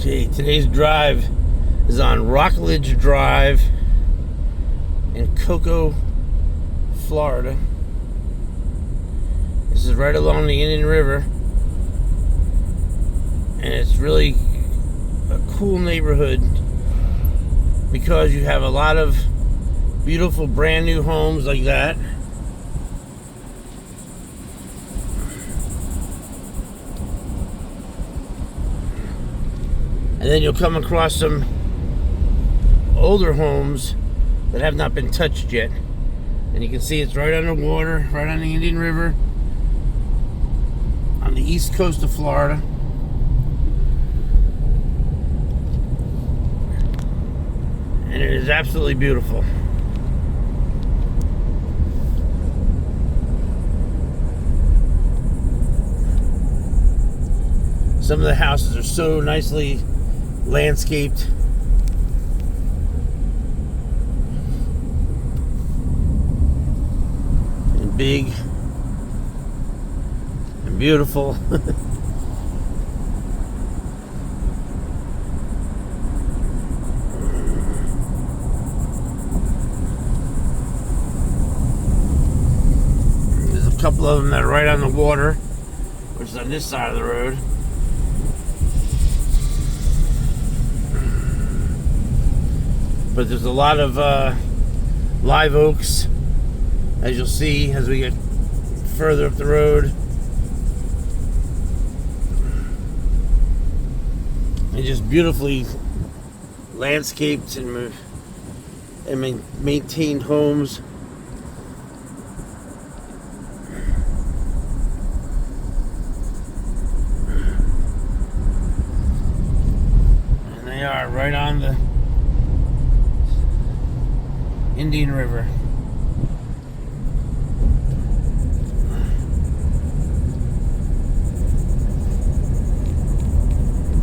Okay, today's drive is on Rockledge Drive in Cocoa, Florida. This is right along the Indian River, and it's really a cool neighborhood because you have a lot of beautiful brand new homes like that. And then you'll come across some older homes that have not been touched yet. And you can see it's right on the water, right on the Indian River, on the east coast of Florida. And it is absolutely beautiful. Some of the houses are so nicely landscaped. And big and beautiful. There's a couple of them that are right on the water, which is on this side of the road. But there's a lot of live oaks, as you'll see as we get further up the road. And just beautifully landscaped and maintained homes. And they are right on the Indian River.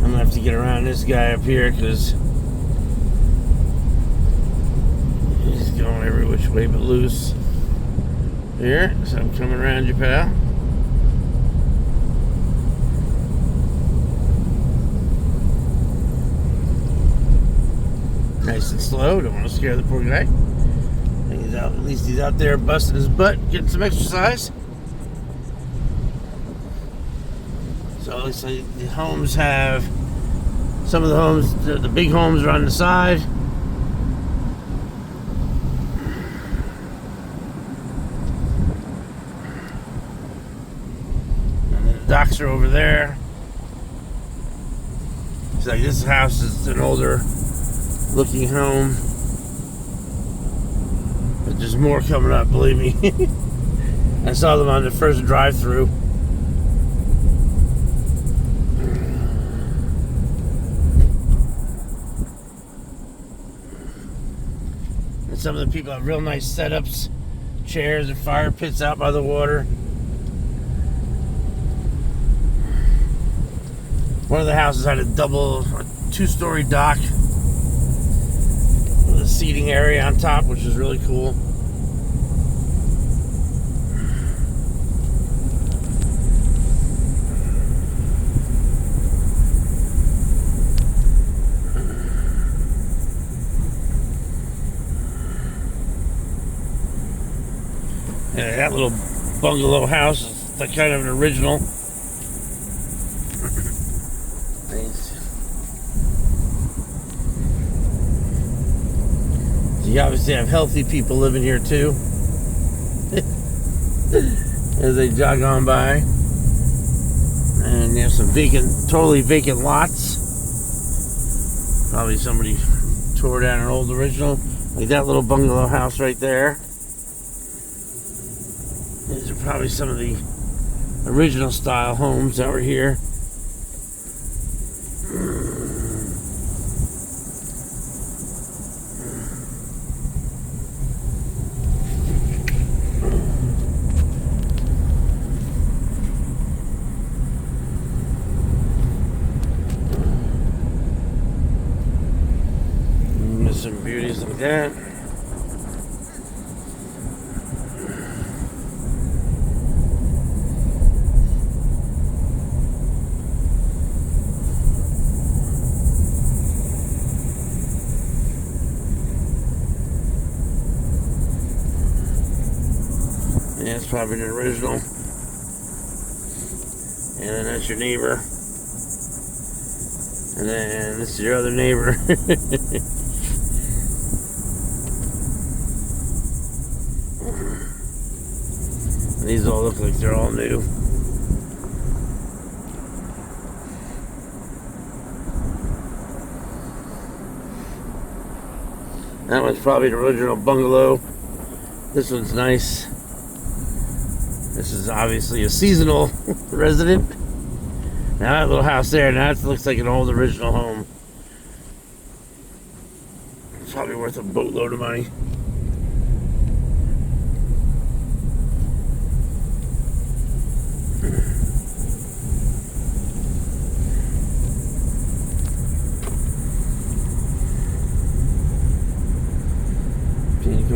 I'm gonna have to get around this guy up here because he's going every which way but loose. Here, so I'm coming around you, pal. Nice and slow, don't want to scare the poor guy. He's out, at least he's out there busting his butt, getting some exercise. So it looks like the homes have, some of the homes, the big homes are on the side. And then the docks are over there. It's like this house is an older looking home. But there's more coming up, believe me. I saw them on the first drive-through. And some of the people have real nice setups, chairs and fire pits out by the water. One of the houses had a two-story dock with a seating area on top, which is really cool. Yeah, that little bungalow house is like kind of an original. You obviously have healthy people living here too. As they jog on by. And there's some totally vacant lots. Probably somebody tore down an old original. Like that little bungalow house right there. These are probably some of the original style homes that were here. Some beauties like that. That's probably the original. And then that's your neighbor. And then this is your other neighbor. And these all look like they're all new. That one's probably the original bungalow. This one's nice. This is obviously a seasonal resident. Now that little house there, now it looks like an old original home. It's probably worth a boatload of money.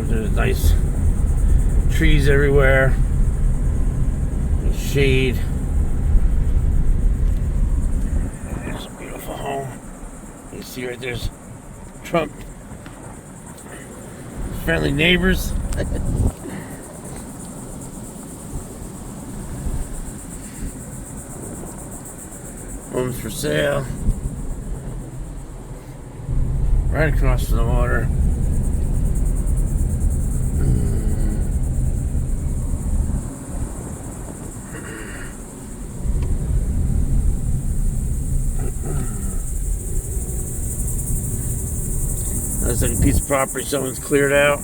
There's nice trees everywhere. Shade. There's a beautiful home. You see right there's Trump. Friendly neighbors. Homes for sale. Right across from the water. That's like a piece of property someone's cleared out.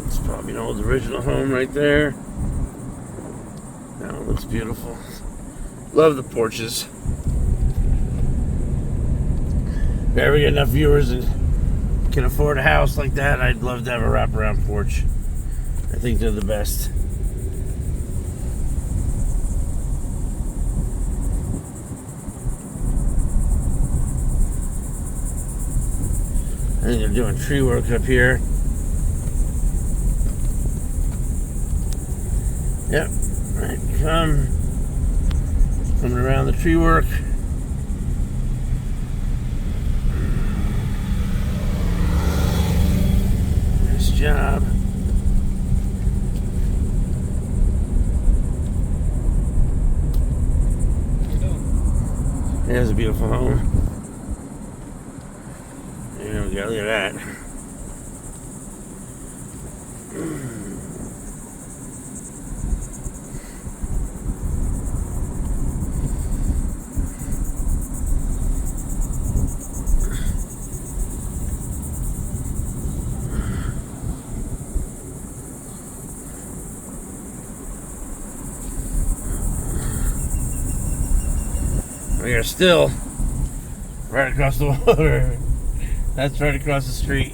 It's probably an old original home right there. That one looks beautiful. Love the porches. If I ever get enough viewers and can afford a house like that, I'd love to have a wraparound porch. I think they're the best. I think they're doing tree work up here. Yep, right, coming around the tree work. Nice job. There's a beautiful home. There we go, look at that. We are still right across the water. That's right across the street.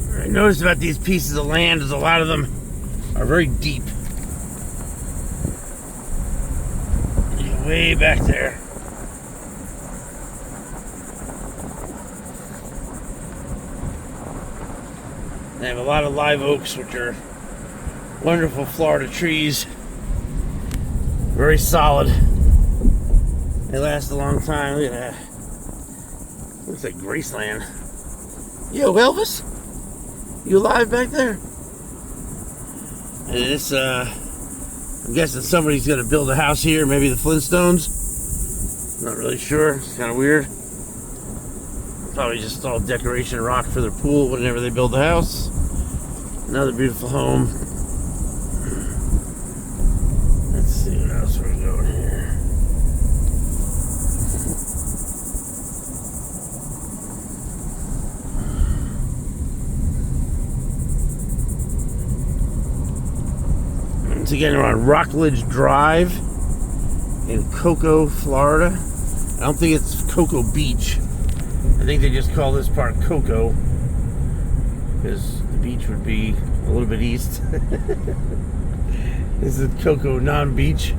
What I noticed about these pieces of land is a lot of them are very deep. Way back there. They have a lot of live oaks, which are wonderful Florida trees. Very solid. They last a long time. Look at that. Looks like Graceland. Yo, Elvis? You alive back there? And this, I'm guessing somebody's gonna build a house here, maybe the Flintstones. Not really sure. It's kind of weird. Probably just all decoration rock for their pool whenever they build the house. Another beautiful home. Let's see what else we're doing here. Once again, we're on Rockledge Drive in Cocoa, Florida. I don't think it's Cocoa Beach. I think they just call this part Cocoa because the beach would be a little bit east. This is Cocoa non-beach.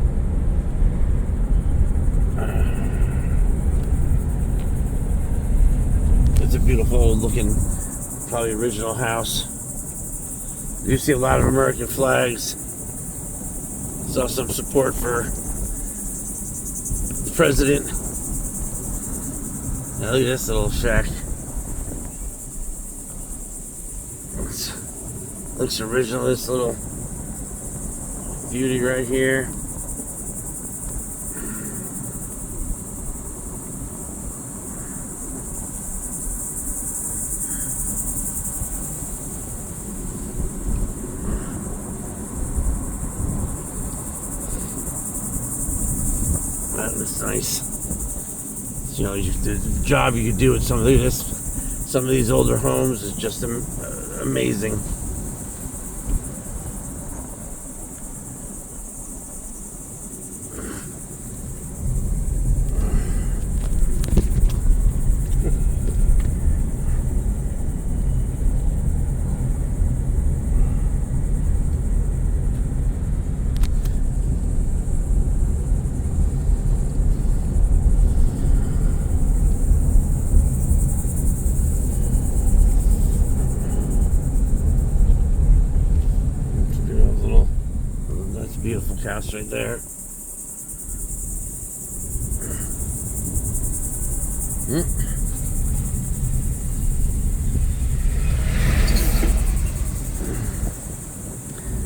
It's a beautiful old looking, probably original house. You see a lot of American flags. Saw some support for the president. Now look at this little shack. Looks original, this little beauty right here. That looks nice. You know, the job you could do with some of these older homes is just amazing. Beautiful house right there.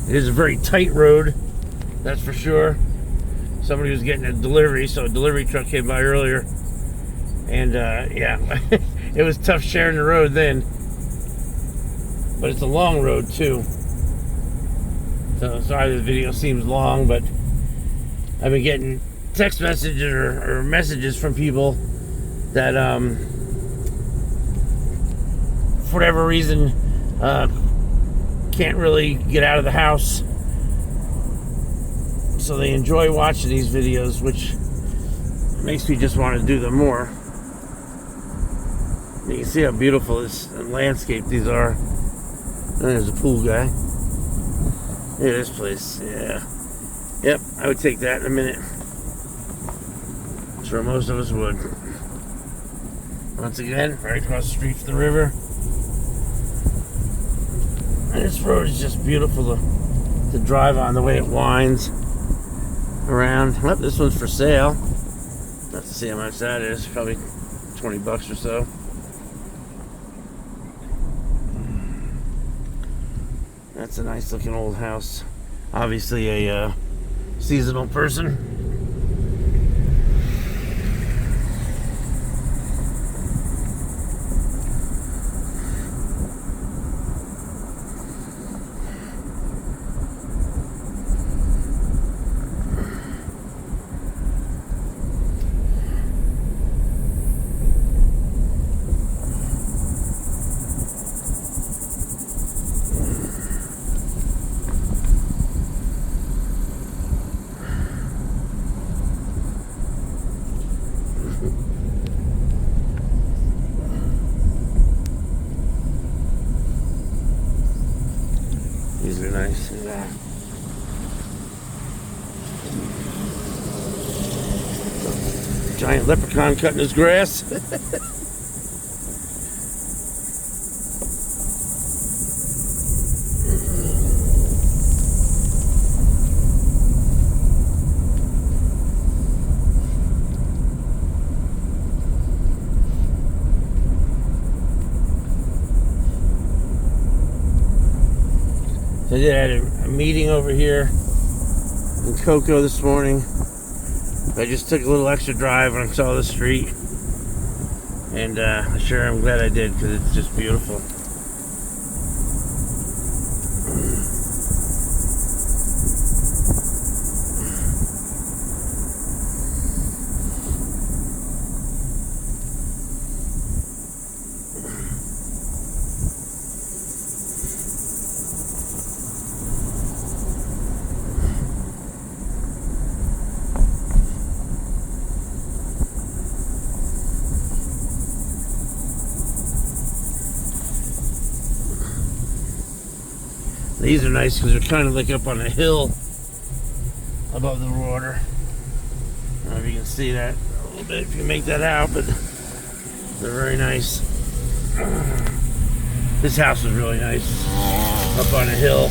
It is a very tight road, that's for sure. Somebody was getting a delivery, so a delivery truck came by earlier, and yeah, it was tough sharing the road then. But it's a long road too. So sorry the video seems long, but I've been getting text messages or messages from people that for whatever reason can't really get out of the house, so they enjoy watching these videos, which makes me just want to do them more. You can see how beautiful this landscape these are. And there's a pool guy. Yeah, this place, yeah. Yep, I would take that in a minute. I'm sure most of us would. Once again, right across the street from the river. And this road is just beautiful to drive on, the way it winds around. Well, this one's for sale. Let's see how much that is. Probably 20 bucks or so. That's a nice looking old house. Obviously a seasonal person. These are nice. Yeah. Giant leprechaun cutting his grass. I did had a meeting over here in Cocoa this morning. I just took a little extra drive when I saw the street, and sure I'm glad I did, because it's just beautiful. These are nice because they're kind of like up on a hill above the water. I don't know if you can see that a little bit if you make that out, but they're very nice. This house is really nice, up on a hill.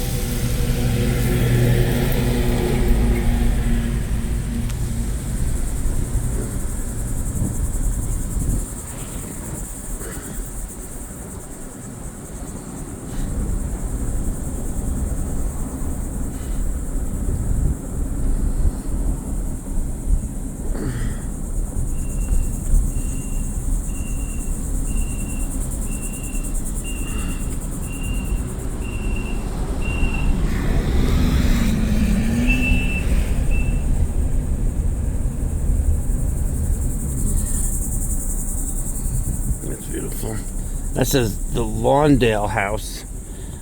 That says the Lawndale House.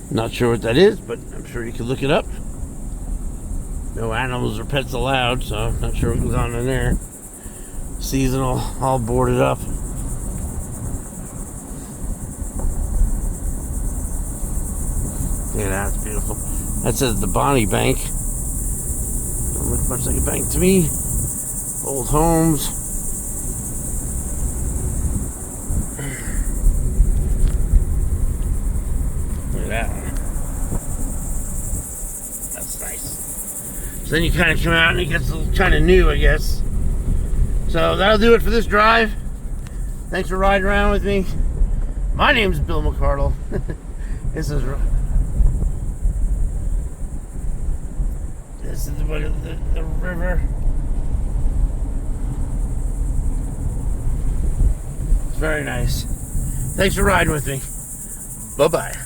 Not sure what that is, but I'm sure you can look it up. No animals or pets allowed, so I'm not sure what goes on in there. Seasonal, all boarded up. Yeah, that's beautiful. That says the Bonnie Bank. Don't look much like a bank to me. Old homes. Look at that one. That's nice. So then you kind of come out and it gets a little kind of new, I guess. So that'll do it for this drive. Thanks for riding around with me. My name's Bill McCardle. This is the river. It's very nice. Thanks for riding with me. Bye-bye.